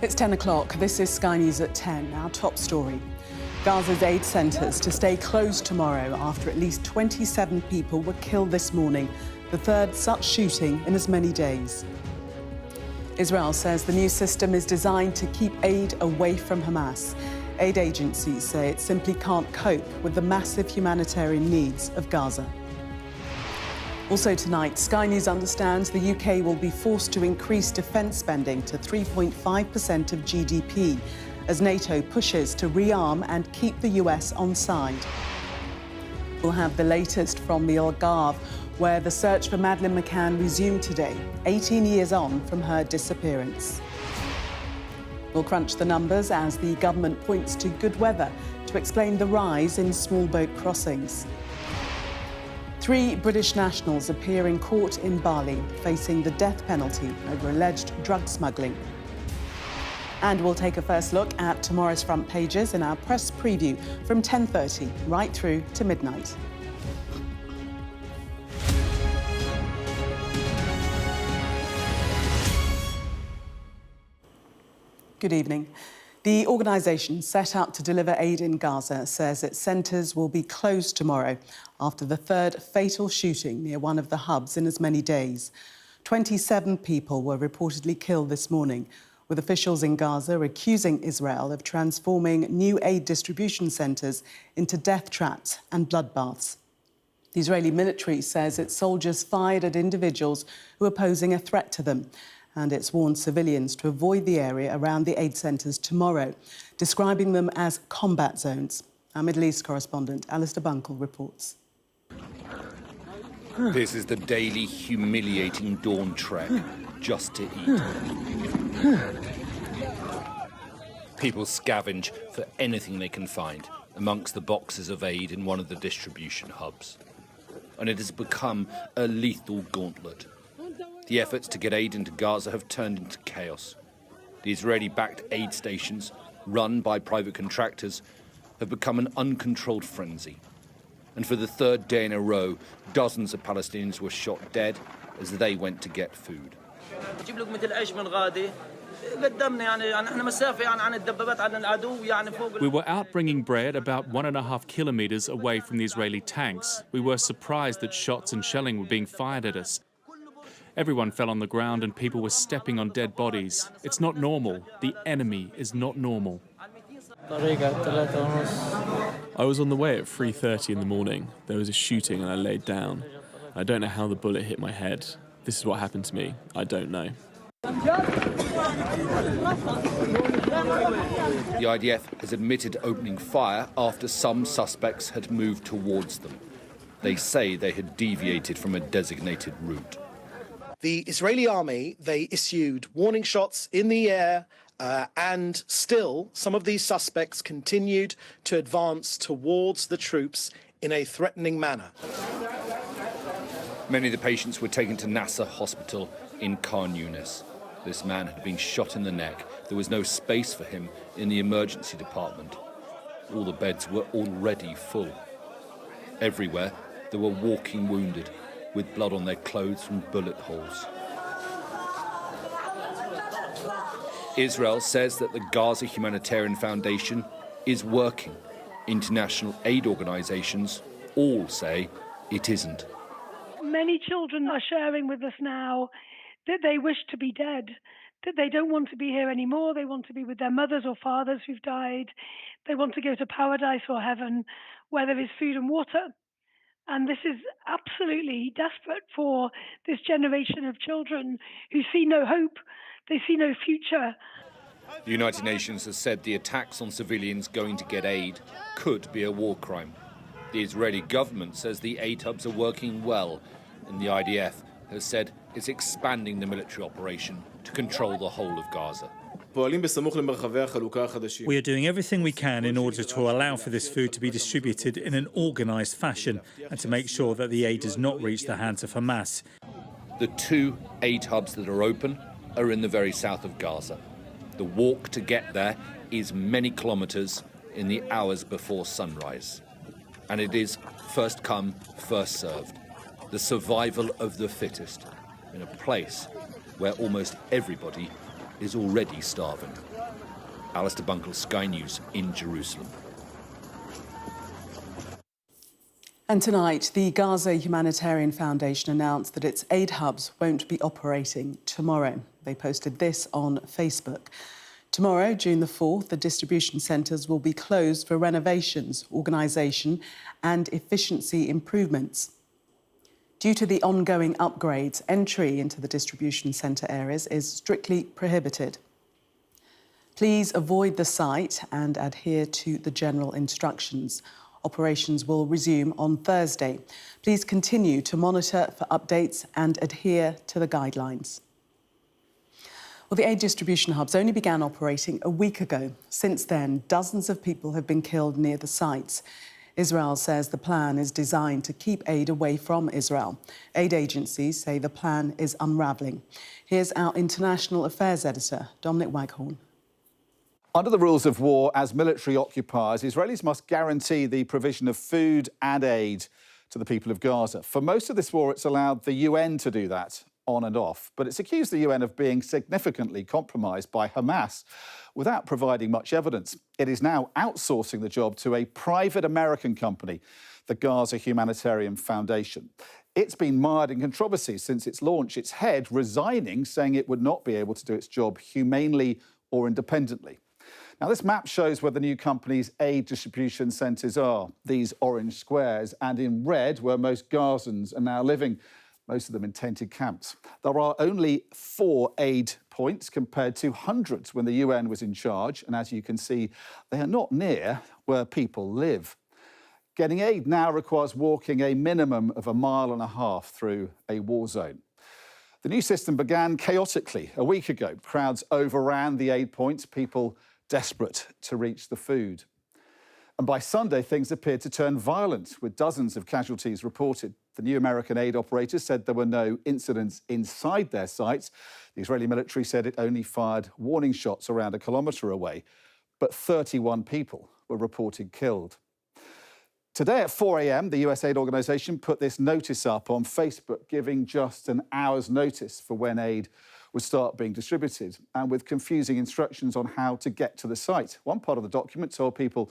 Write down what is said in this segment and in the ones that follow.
It's 10 o'clock. This is Sky News at 10. Our top story. Gaza's aid centres to stay closed tomorrow after at least 27 people were killed this morning, the third such shooting in as many days. Israel says the new system is designed to keep aid away from Hamas. Aid agencies say it simply can't cope with the massive humanitarian needs of Gaza. Also tonight, Sky News understands the UK will be forced to increase defence spending to 3.5% of GDP as NATO pushes to rearm and keep the US on side. We'll have the latest from the Algarve, where the search for Madeleine McCann resumed today, 18 years on from her disappearance. We'll crunch the numbers as the government points to good weather to explain the rise in small boat crossings. 3 British nationals appear in court in Bali, facing the death penalty over alleged drug smuggling. And we'll take a first look at tomorrow's front pages in our press preview from 10:30 right through to midnight. Good evening. The organisation set up to deliver aid in Gaza says its centres will be closed tomorrow after the third fatal shooting near one of the hubs in as many days. 27 people were reportedly killed this morning, with officials in Gaza accusing Israel of transforming new aid distribution centres into death traps and bloodbaths. The Israeli military says its soldiers fired at individuals who were posing a threat to them, and it's warned civilians to avoid the area around the aid centres tomorrow, describing them as combat zones. Our Middle East correspondent, Alistair Bunkle, reports. This is the daily humiliating dawn trek, just to eat. People scavenge for anything they can find amongst the boxes of aid in one of the distribution hubs. And it has become a lethal gauntlet. The efforts to get aid into Gaza have turned into chaos. The Israeli-backed aid stations, run by private contractors, have become an uncontrolled frenzy. And for the third day in a row, dozens of Palestinians were shot dead as they went to get food. We were out bringing bread about 1.5 kilometers away from the Israeli tanks. We were surprised that shots and shelling were being fired at us. Everyone fell on the ground and people were stepping on dead bodies. It's not normal. The enemy is not normal. I was on the way at 3:30 in the morning. There was a shooting and I laid down. I don't know how the bullet hit my head. This is what happened to me. I don't know. The IDF has admitted opening fire after some suspects had moved towards them. They say they had deviated from a designated route. The Israeli army, they issued warning shots in the air, and still some of these suspects continued to advance towards the troops in a threatening manner. Many of the patients were taken to Nasser Hospital in Khan Yunis. This man had been shot in the neck. There was no space for him in the emergency department. All the beds were already full. Everywhere, there were walking wounded, with blood on their clothes from bullet holes. Israel says that the Gaza Humanitarian Foundation is working. International aid organisations all say it isn't. Many children are sharing with us now that they wish to be dead, that they don't want to be here anymore. They want to be with their mothers or fathers who've died. They want to go to paradise or heaven where there is food and water. And this is absolutely desperate for this generation of children who see no hope, they see no future. The United Nations has said the attacks on civilians going to get aid could be a war crime. The Israeli government says the aid hubs are working well, and the IDF has said it's expanding the military operation to control the whole of Gaza. We are doing everything we can in order to allow for this food to be distributed in an organised fashion and to make sure that the aid does not reach the hands of Hamas. The 2 aid hubs that are open are in the very south of Gaza. The walk to get there is many kilometres in the hours before sunrise. And it is first come, first served. The survival of the fittest in a place where almost everybody is already starving. Alistair Bunkle, Sky News in Jerusalem. And tonight, the Gaza Humanitarian Foundation announced that its aid hubs won't be operating tomorrow. They posted this on Facebook. Tomorrow, June the 4th, the distribution centres will be closed for renovations, organisation and efficiency improvements. Due to the ongoing upgrades, entry into the distribution centre areas is strictly prohibited. Please avoid the site and adhere to the general instructions. Operations will resume on Thursday. Please continue to monitor for updates and adhere to the guidelines. Well, the aid distribution hubs only began operating a week ago. Since then, dozens of people have been killed near the sites. Israel says the plan is designed to keep aid away from Israel. Aid agencies say the plan is unravelling. Here's our international affairs editor, Dominic Waghorn. Under the rules of war, as military occupiers, Israelis must guarantee the provision of food and aid to the people of Gaza. For most of this war, it's allowed the UN to do that on and off, but it's accused the UN of being significantly compromised by Hamas without providing much evidence. It is now outsourcing the job to a private American company, the Gaza Humanitarian Foundation. It's been mired in controversy since its launch, its head resigning, saying it would not be able to do its job humanely or independently. Now, this map shows where the new company's aid distribution centres are, these orange squares, and in red where most Gazans are now living, most of them in tented camps. There are only 4 aid points compared to hundreds when the UN was in charge, and as you can see, they are not near where people live. Getting aid now requires walking a minimum of 1.5 miles through a war zone. The new system began chaotically a week ago. Crowds overran the aid points, people desperate to reach the food. And by Sunday, things appeared to turn violent, with dozens of casualties reported. The new American aid operators said there were no incidents inside their sites. The Israeli military said it only fired warning shots around 1 kilometre away, but 31 people were reported killed. Today at 4 a.m, the US aid organisation put this notice up on Facebook, giving just an hour's notice for when aid would start being distributed, and with confusing instructions on how to get to the site. One part of the document told people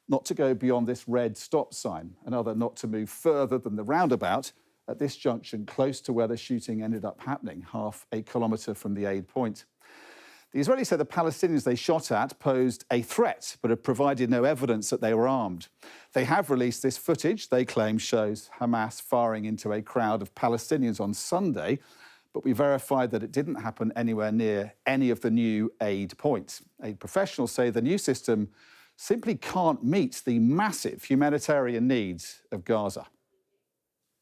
not to go beyond this red stop sign, another not to move further than the roundabout at this junction close to where the shooting ended up happening, 0.5 kilometre from the aid point. The Israelis said the Palestinians they shot at posed a threat, but have provided no evidence that they were armed. They have released this footage they claim shows Hamas firing into a crowd of Palestinians on Sunday, but we verified that it didn't happen anywhere near any of the new aid points. Aid professionals say the new system simply can't meet the massive humanitarian needs of Gaza.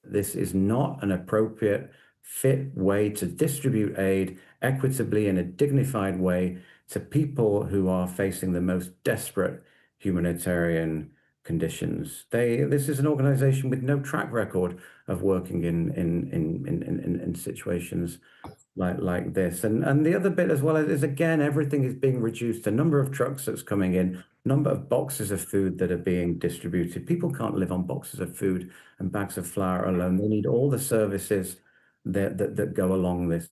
This is not an appropriate, fit way to distribute aid equitably in a dignified way to people who are facing the most desperate humanitarian conditions. This is an organization with no track record of working in situations like this. And the other bit as well is, again, everything is being reduced. The number of trucks that's coming in, number of boxes of food that are being distributed. People can't live on boxes of food and bags of flour alone. They need all the services that go along this.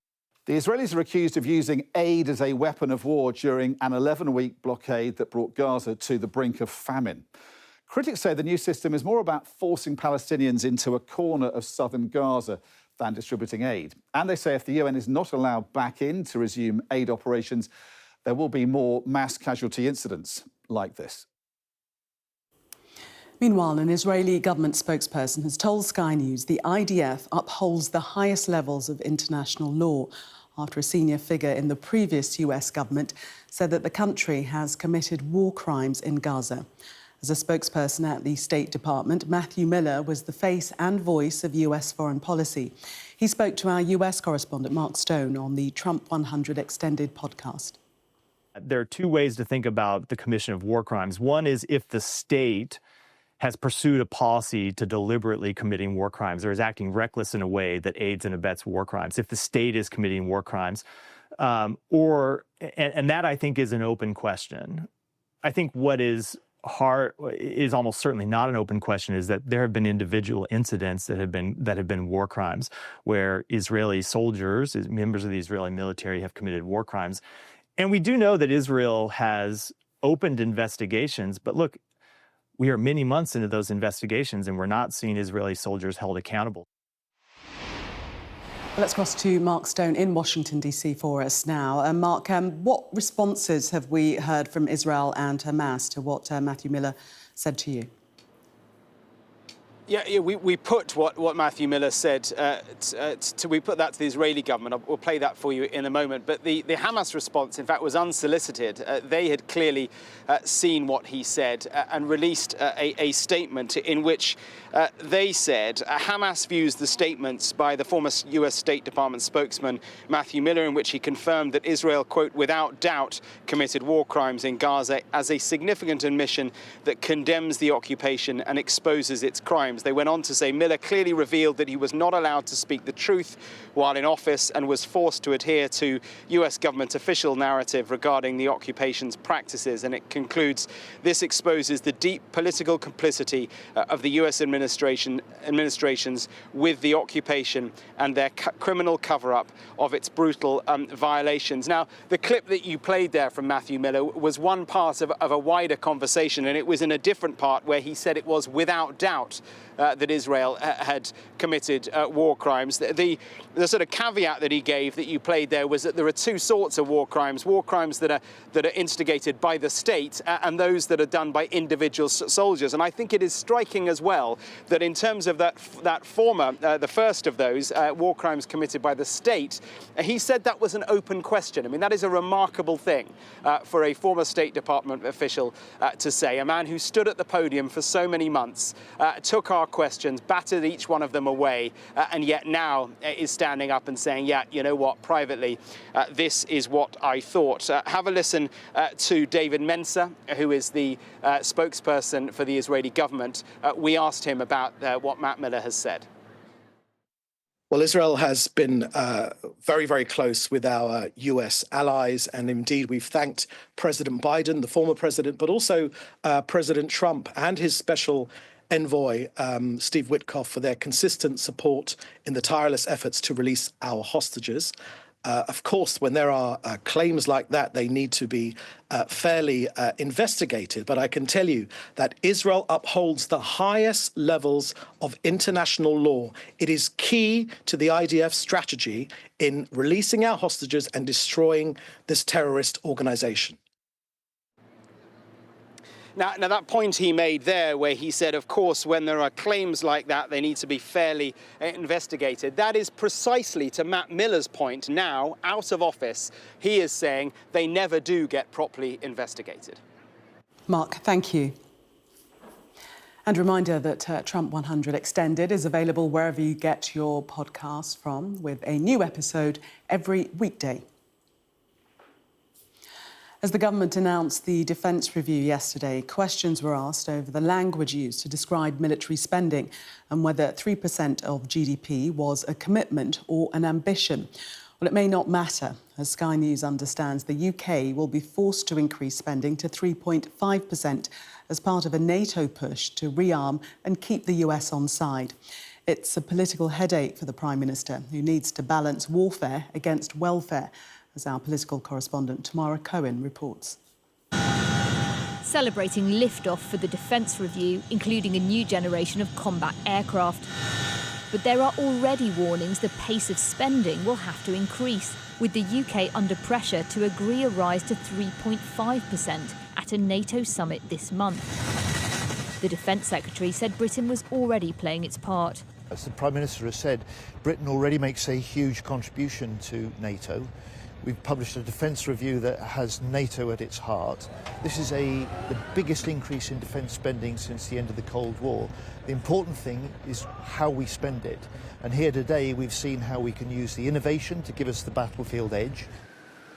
The Israelis are accused of using aid as a weapon of war during an 11-week blockade that brought Gaza to the brink of famine. Critics say the new system is more about forcing Palestinians into a corner of southern Gaza than distributing aid. And they say if the UN is not allowed back in to resume aid operations, there will be more mass casualty incidents like this. Meanwhile, an Israeli government spokesperson has told Sky News the IDF upholds the highest levels of international law after a senior figure in the previous US government said that the country has committed war crimes in Gaza. As a spokesperson at the State Department, Matthew Miller was the face and voice of US foreign policy. He spoke to our US correspondent Mark Stone on the Trump 100 Extended podcast. There are 2 ways to think about the commission of war crimes. One is if the state has pursued a policy to deliberately committing war crimes or is acting reckless in a way that aids and abets war crimes, if the state is committing war crimes, and that I think is an open question. I think what is almost certainly not an open question is that there have been individual incidents that have been war crimes where Israeli soldiers, members of the Israeli military, have committed war crimes. And we do know that Israel has opened investigations, but look, we are many months into those investigations and we're not seeing Israeli soldiers held accountable. Let's cross to Mark Stone in Washington, D.C. for us now. Mark, what responses have we heard from Israel and Hamas to what Matthew Miller said to you? Yeah, we put what Matthew Miller said, we put that to the Israeli government. We'll play that for you in a moment. But the Hamas response, in fact, was unsolicited. They had clearly seen what he said and released a statement in which they said Hamas views the statements by the former US State Department spokesman Matthew Miller, in which he confirmed that Israel, quote, without doubt committed war crimes in Gaza, as a significant admission that condemns the occupation and exposes its crimes. They went on to say Miller clearly revealed that he was not allowed to speak the truth while in office and was forced to adhere to US government official narrative regarding the occupation's practices. And it concludes, this exposes the deep political complicity of the US administrations with the occupation and their criminal cover-up of its brutal violations. Now, the clip that you played there from Matthew Miller was one part of a wider conversation, and it was in a different part where he said it was without doubt that Israel had committed war crimes. The sort of caveat that he gave that you played there was that there are two sorts of war crimes that are instigated by the state and those that are done by individual soldiers. And I think it is striking as well that in terms of that former, the first of those, war crimes committed by the state, he said that was an open question. I mean, that is a remarkable thing for a former State Department official to say. A man who stood at the podium for so many months, took our questions, battered each one of them away, and yet now is standing up and saying, yeah, you know what, privately, this is what I thought. Have a listen to David Mensa, who is the spokesperson for the Israeli government. We asked him about what Matt Miller has said. Well, Israel has been very, very close with our US allies. And indeed, we've thanked President Biden, the former president, but also President Trump and his special envoy, Steve Witkoff, for their consistent support in the tireless efforts to release our hostages. Of course, when there are claims like that, they need to be fairly investigated. But I can tell you that Israel upholds the highest levels of international law. It is key to the IDF strategy in releasing our hostages and destroying this terrorist organization. Now, that point he made there where he said, of course, when there are claims like that, they need to be fairly investigated. That is precisely to Matt Miller's point now, out of office. He is saying they never do get properly investigated. Mark, thank you. And a reminder that Trump 100 Extended is available wherever you get your podcasts from, with a new episode every weekday. As the government announced the defence review yesterday, questions were asked over the language used to describe military spending and whether 3% of GDP was a commitment or an ambition. Well, it may not matter. As Sky News understands, the UK will be forced to increase spending to 3.5% as part of a NATO push to rearm and keep the US on side. It's a political headache for the Prime Minister, who needs to balance warfare against welfare, as our political correspondent Tamara Cohen reports. Celebrating liftoff for the defence review, including a new generation of combat aircraft. But there are already warnings the pace of spending will have to increase, with the UK under pressure to agree a rise to 3.5% at a NATO summit this month. The Defence Secretary said Britain was already playing its part. As the Prime Minister has said, Britain already makes a huge contribution to NATO. We've published a defence review that has NATO at its heart. This is the biggest increase in defence spending since the end of the Cold War. The important thing is how we spend it. And here today we've seen how we can use the innovation to give us the battlefield edge.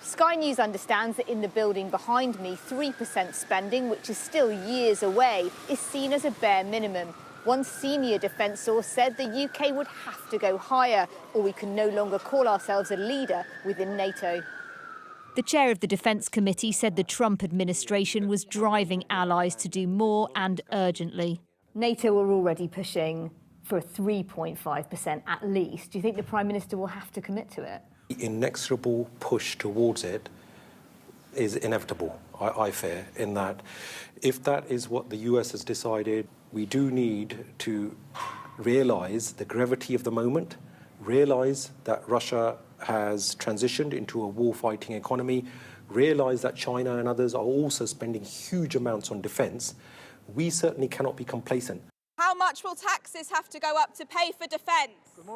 Sky News understands that in the building behind me, 3% spending, which is still years away, is seen as a bare minimum. One senior defence source said the UK would have to go higher, or we can no longer call ourselves a leader within NATO. The chair of the Defence Committee said the Trump administration was driving allies to do more and urgently. NATO are already pushing for a 3.5% at least. Do you think the Prime Minister will have to commit to it? The inexorable push towards it is inevitable, I fear, in that if that is what the US has decided, we do need to realise the gravity of the moment, realise that Russia has transitioned into a war-fighting economy, realise that China and others are also spending huge amounts on defence. We certainly cannot be complacent. How much will taxes have to go up to pay for defence?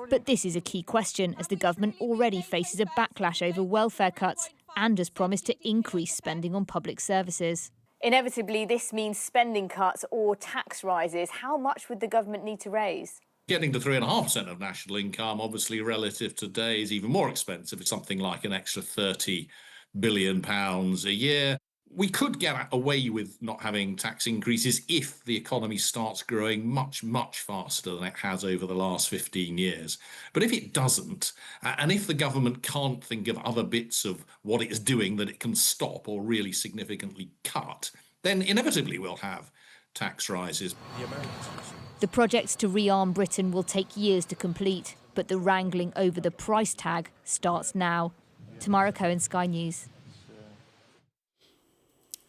But this is a key question, as the government already faces a backlash over welfare cuts and has promised to increase spending on public services. Inevitably, this means spending cuts or tax rises. How much would the government need to raise? Getting to 3.5% of national income, obviously relative to today, is even more expensive. It's something like an extra £30 billion a year. We could get away with not having tax increases if the economy starts growing much, much faster than it has over the last 15 years. But if it doesn't, and if the government can't think of other bits of what it is doing that it can stop or really significantly cut, then inevitably we'll have tax rises. The projects to rearm Britain will take years to complete, but the wrangling over the price tag starts now. Tamara Cohen, Sky News.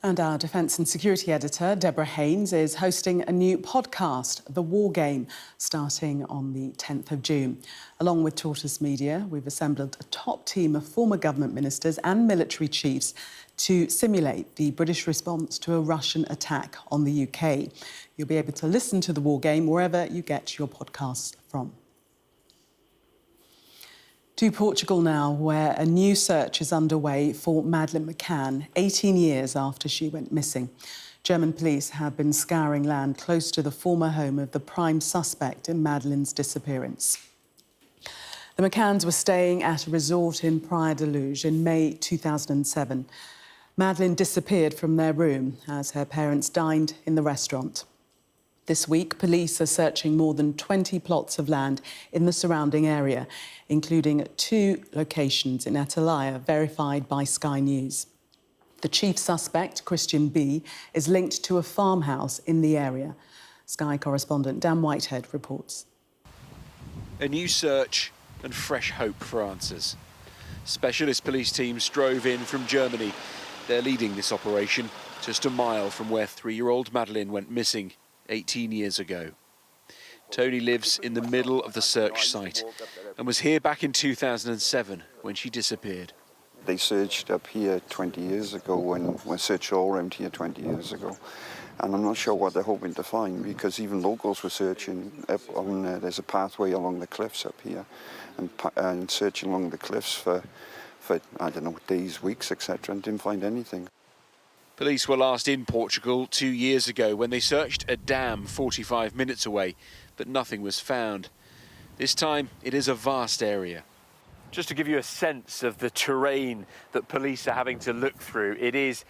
And our Defence and Security Editor, Deborah Haynes, is hosting a new podcast, The War Game, starting on the 10th of June. Along with Tortoise Media, we've assembled a top team of former government ministers and military chiefs to simulate the British response to a Russian attack on the UK. You'll be able to listen to The War Game wherever you get your podcasts from. To Portugal now, where a new search is underway for Madeleine McCann, 18 years after she went missing. German police have been scouring land close to the former home of the prime suspect in Madeleine's disappearance. The McCanns were staying at a resort in Praia da Luz in May 2007. Madeleine disappeared from their room as her parents dined in the restaurant. This week, police are searching more than 20 plots of land in the surrounding area, including 2 locations in Atalaya, verified by Sky News. The chief suspect, Christian B., is linked to a farmhouse in the area. Sky correspondent Dan Whitehead reports. A new search and fresh hope for answers. Specialist police teams drove in from Germany. They're leading this operation just a mile from where 3-year-old Madeleine went missing 18 years ago. Tony lives in the middle of the search site and was here back in 2007 when she disappeared. They searched up here 20 years ago when searched all around here 20 years ago. And I'm not sure what they're hoping to find, because even locals were searching up on, there's a pathway along the cliffs up here, and searching along the cliffs for, I don't know, days, weeks, etc., and didn't find anything. Police were last in Portugal 2 years ago when they searched a dam 45 minutes away, but nothing was found. This time, it is a vast area. Just to give you a sense of the terrain that police are having to look through, it is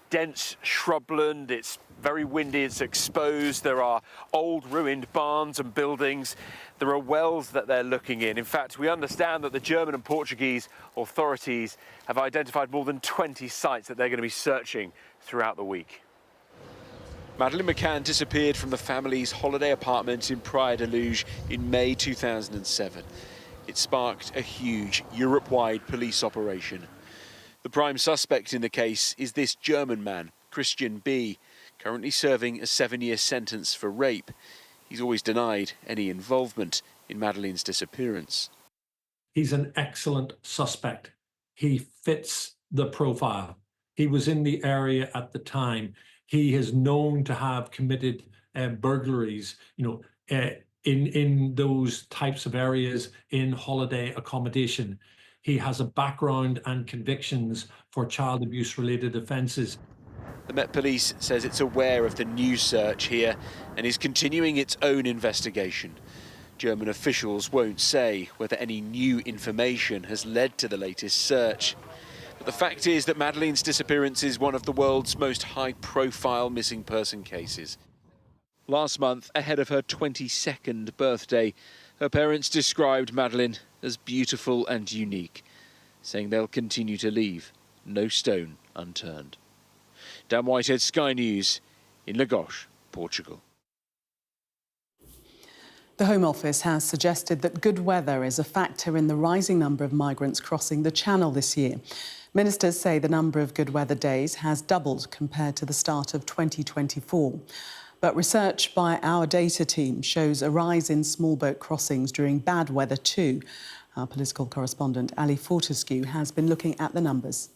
dense shrubland, it's very windy, it's exposed, there are old ruined barns and buildings, there are wells that they're looking in. In fact, we understand that the German and Portuguese authorities have identified more than 20 sites that they're going to be searching throughout the week. Madeleine McCann disappeared from the family's holiday apartment in Praia da Luz in May 2007. It sparked a huge Europe-wide police operation. The prime suspect in the case is this German man, Christian B., currently serving a 7-year sentence for rape. He's always denied any involvement in Madeleine's disappearance. He's an excellent suspect. He fits the profile. He was in the area at the time. He is known to have committed burglaries, in those types of areas in holiday accommodation. He has a background and convictions for child abuse-related offences. The Met Police says it's aware of the new search here and is continuing its own investigation. German officials won't say whether any new information has led to the latest search. But the fact is that Madeleine's disappearance is one of the world's most high-profile missing person cases. Last month, ahead of her 22nd birthday, her parents described Madeleine as beautiful and unique, saying they'll continue to leave no stone unturned. Dan Whitehead, Sky News, in Lagos, Portugal. The Home Office has suggested that good weather is a factor in the rising number of migrants crossing the Channel this year. Ministers say the number of good weather days has doubled compared to the start of 2024. But research by our data team shows a rise in small boat crossings during bad weather too. Our political correspondent Ali Fortescue has been looking at the numbers.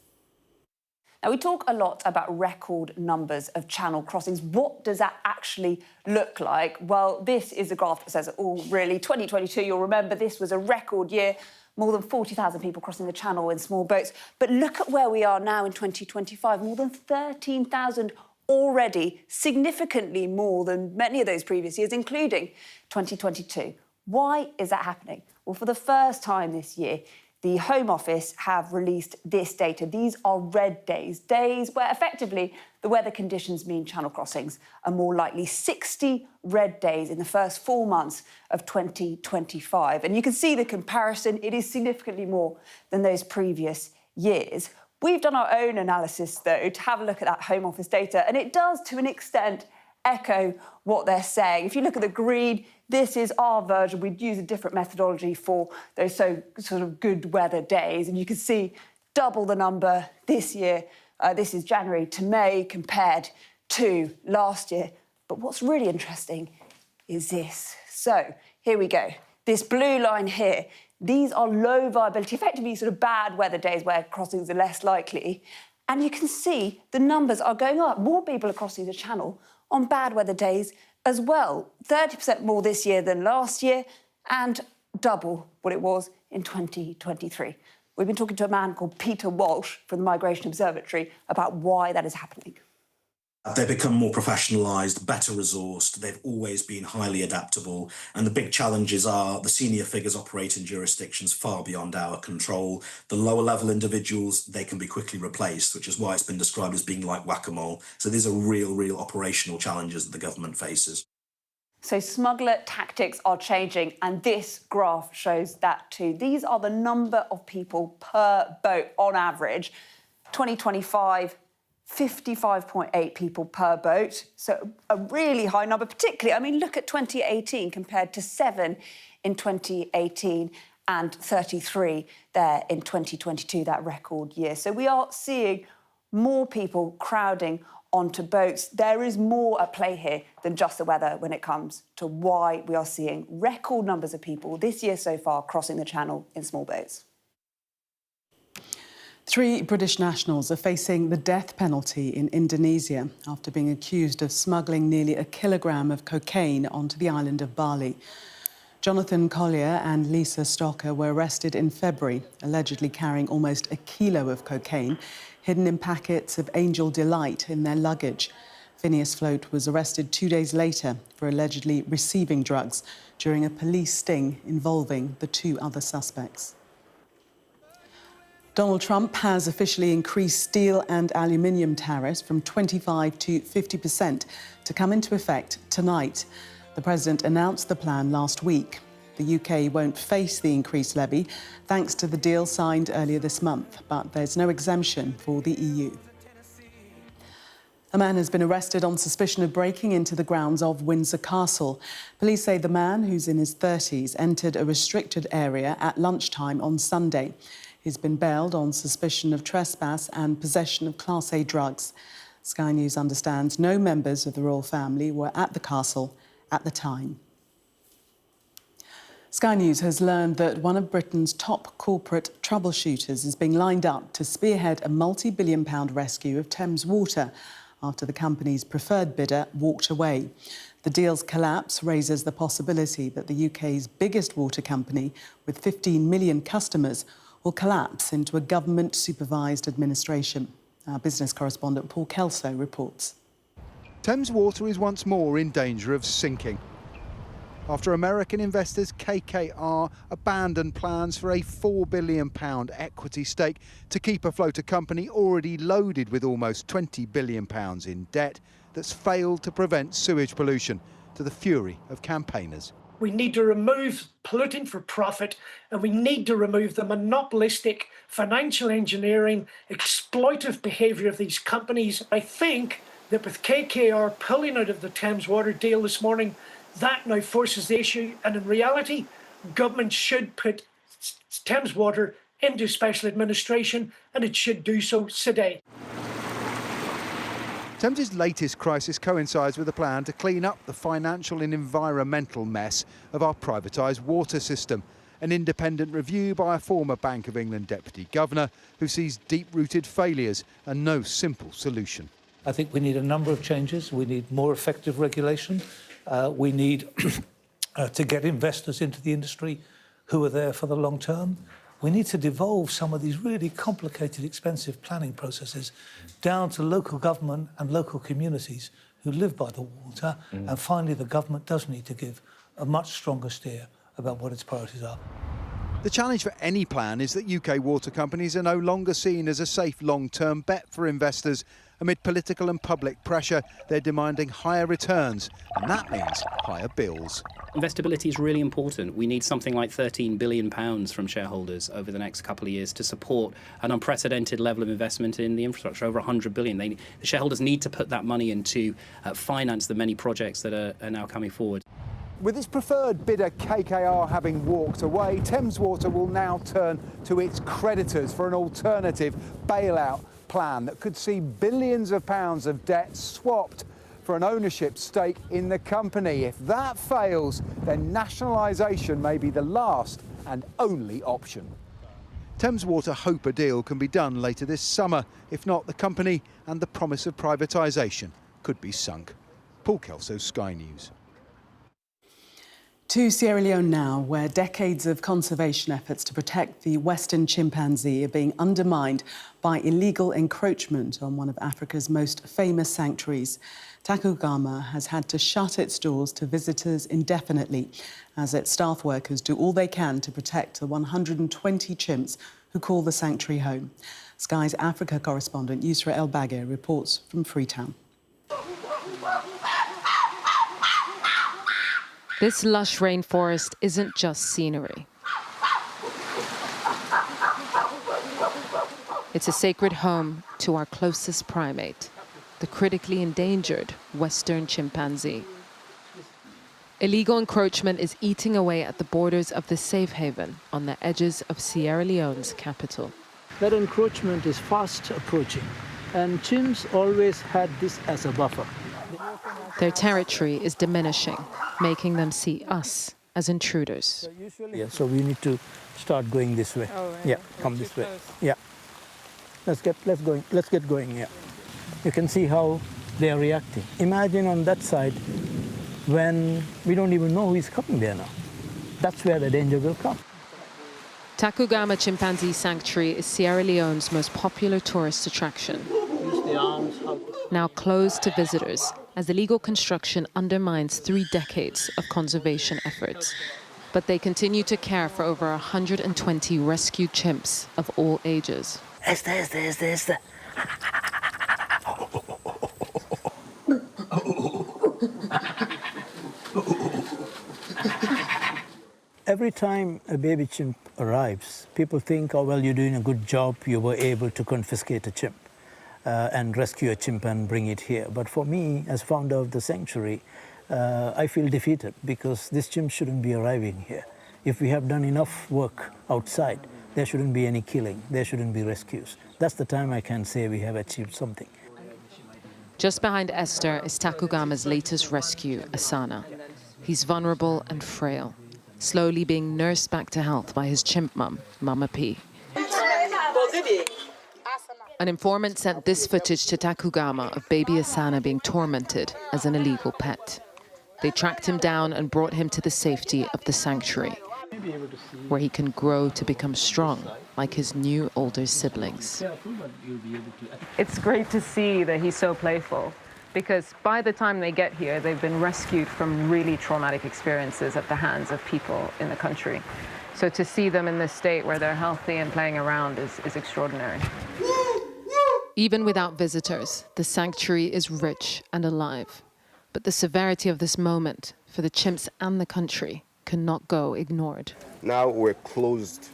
Now, we talk a lot about record numbers of Channel crossings. What does that actually look like? Well, this is a graph that says it all, really. 2022, you'll remember, this was a record year. More than 40,000 people crossing the Channel in small boats. But look at where we are now in 2025. More than 13,000 already, significantly more than many of those previous years, including 2022. Why is that happening? Well, for the first time this year, the Home Office have released this data. These are red days, days where effectively the weather conditions mean Channel crossings are more likely. 60 red days in the first 4 months of 2025. And you can see the comparison. It is significantly more than those previous years. We've done our own analysis, though, to have a look at that Home Office data, and it does, to an extent, echo what they're saying. If you look at the green, this is our version. We'd use a different methodology for those sort of good weather days, and you can see double the number this year. This is January to May compared to last year. But what's really interesting is this. So here we go. This blue line here, these are low viability, effectively sort of bad weather days where crossings are less likely. And you can see the numbers are going up. More people are crossing the Channel on bad weather days as well. 30% more this year than last year and double what it was in 2023. We've been talking to a man called Peter Walsh from the Migration Observatory about why that is happening. They've become more professionalised, better resourced, they've always been highly adaptable, and the big challenges are the senior figures operate in jurisdictions far beyond our control. The lower level individuals, they can be quickly replaced, which is why it's been described as being like whack-a-mole. So these are real operational challenges that the government faces. So smuggler tactics are changing, and this graph shows that too. These are the number of people per boat on average. 2025, 55.8 people per boat, so a really high number, particularly, I mean, look at 2018 compared to 7 in 2018 and 33 there in 2022, that record year. So we are seeing more people crowding onto boats. There is more at play here than just the weather when it comes to why we are seeing record numbers of people this year so far crossing the Channel in small boats. 3 British nationals are facing the death penalty in Indonesia after being accused of smuggling nearly 1 kilogram of cocaine onto the island of Bali. Jonathan Collier and Lisa Stocker were arrested in February, allegedly carrying almost 1 kilo of cocaine hidden in packets of Angel Delight in their luggage. Phineas Float was arrested 2 days later for allegedly receiving drugs during a police sting involving the 2 other suspects. Donald Trump has officially increased steel and aluminium tariffs from 25% to 50% to come into effect tonight. The president announced the plan last week. The UK won't face the increased levy thanks to the deal signed earlier this month, but there's no exemption for the EU. A man has been arrested on suspicion of breaking into the grounds of Windsor Castle. Police say the man, who's in his 30s, entered a restricted area at lunchtime on Sunday. He's been bailed on suspicion of trespass and possession of Class A drugs. Sky News understands no members of the royal family were at the castle at the time. Sky News has learned that one of Britain's top corporate troubleshooters is being lined up to spearhead a multi-billion-pound rescue of Thames Water after the company's preferred bidder walked away. The deal's collapse raises the possibility that the UK's biggest water company, with 15 million customers, will collapse into a government-supervised administration. Our business correspondent Paul Kelso reports. Thames Water is once more in danger of sinking after American investors KKR abandoned plans for a £4 billion equity stake to keep afloat a company already loaded with almost £20 billion in debt that's failed to prevent sewage pollution, to the fury of campaigners. We need to remove polluting for profit, and we need to remove the monopolistic financial engineering, exploitive behaviour of these companies. I think that with KKR pulling out of the Thames Water deal this morning, That now forces the issue, and in reality, government should put Thames Water into special administration, and it should do so today. Thames's latest crisis coincides with a plan to clean up the financial and environmental mess of our privatised water system. An independent review by a former Bank of England Deputy Governor who sees deep-rooted failures and no simple solution. I think we need a number of changes. We need more effective regulation. We need to get investors into the industry who are there for the long term. We need to devolve some of these really complicated, expensive planning processes down to local government and local communities who live by the water. And finally, the government does need to give a much stronger steer about what its priorities are. The challenge for any plan is that UK water companies are no longer seen as a safe long-term bet for investors. Amid political and public pressure, they're demanding higher returns, and that means higher bills. Investability is really important. We need something like £13 billion from shareholders over the next couple of years to support an unprecedented level of investment in the infrastructure, over £100 billion. The shareholders need to put that money in to finance the many projects that are now coming forward. With its preferred bidder KKR having walked away, Thames Water will now turn to its creditors for an alternative bailout plan that could see billions of pounds of debt swapped for an ownership stake in the company. If that fails, then nationalisation may be the last and only option. Thames Water hope a deal can be done later this summer. If not, the company and the promise of privatisation could be sunk. Paul Kelso, Sky News. To Sierra Leone now, where decades of conservation efforts to protect the western chimpanzee are being undermined by illegal encroachment on one of Africa's most famous sanctuaries. Tacugama has had to shut its doors to visitors indefinitely as its staff workers do all they can to protect the 120 chimps who call the sanctuary home. Sky's Africa correspondent Yusra El Bagir reports from Freetown. This lush rainforest isn't just scenery. It's a sacred home to our closest primate, the critically endangered western chimpanzee. Illegal encroachment is eating away at the borders of this safe haven on the edges of Sierra Leone's capital. That encroachment is fast approaching, and chimps always had this as a buffer. Their territory is diminishing, making them see us as intruders. Yeah, so we need to start going this way. Oh, right. Yeah, come this way. Yeah. Let's get going, yeah. You can see how they are reacting. Imagine on that side when we don't even know who is coming there now. That's where the danger will come. Tacugama Chimpanzee Sanctuary is Sierra Leone's most popular tourist attraction. Now closed to visitors as illegal construction undermines 3 decades of conservation efforts. But they continue to care for over 120 rescued chimps of all ages. Esta. Every time a baby chimp arrives, people think, oh, well, you're doing a good job. You were able to confiscate a chimp and rescue a chimp and bring it here. But for me, as founder of the sanctuary, I feel defeated because this chimp shouldn't be arriving here. If we have done enough work outside, there shouldn't be any killing. There shouldn't be rescues. That's the time I can say we have achieved something. Just behind Esther is Tacugama's latest rescue, Asana. He's vulnerable and frail, slowly being nursed back to health by his chimp mum, Mama P. An informant sent this footage to Tacugama of baby Asana being tormented as an illegal pet. They tracked him down and brought him to the safety of the sanctuary, where he can grow to become strong like his new older siblings. It's great to see that he's so playful, because by the time they get here, they've been rescued from really traumatic experiences at the hands of people in the country. So to see them in this state where they're healthy and playing around is extraordinary. Even without visitors, the sanctuary is rich and alive. But the severity of this moment for the chimps and the country cannot go ignored. Now we're closed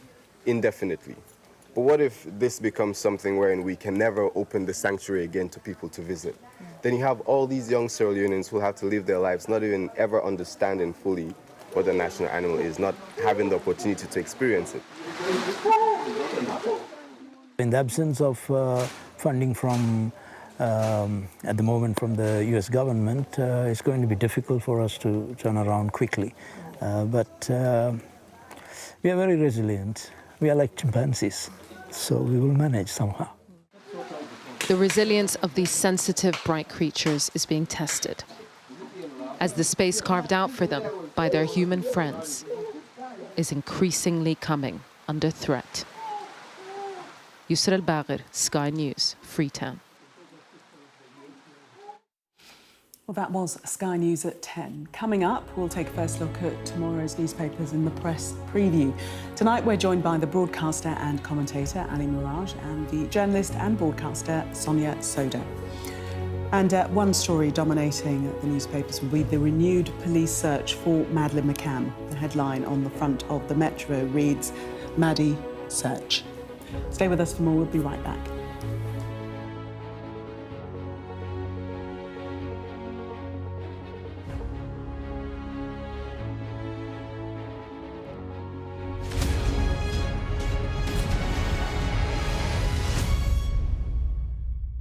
indefinitely. But what if this becomes something wherein we can never open the sanctuary again to people to visit? then you have all these young Sierra Leoneans who have to live their lives not even ever understanding fully what the national animal is, not having the opportunity to experience it. In the absence of funding from, at the moment, from the US government, it's going to be difficult for us to turn around quickly. But we are very resilient. We are like chimpanzees, so we will manage somehow. The resilience of these sensitive, bright creatures is being tested, as the space carved out for them by their human friends is increasingly coming under threat. Yusra al-Bagher, Sky News, Freetown. Well, that was Sky News at 10. Coming up, we'll take a first look at tomorrow's newspapers in the press preview. Tonight, we're joined by the broadcaster and commentator Ali Miraj and the journalist and broadcaster Sonia Soda. And one story dominating the newspapers will be the renewed police search for Madeleine McCann. The headline on the front of the Metro reads, Maddie Search. Stay with us for more. We'll be right back.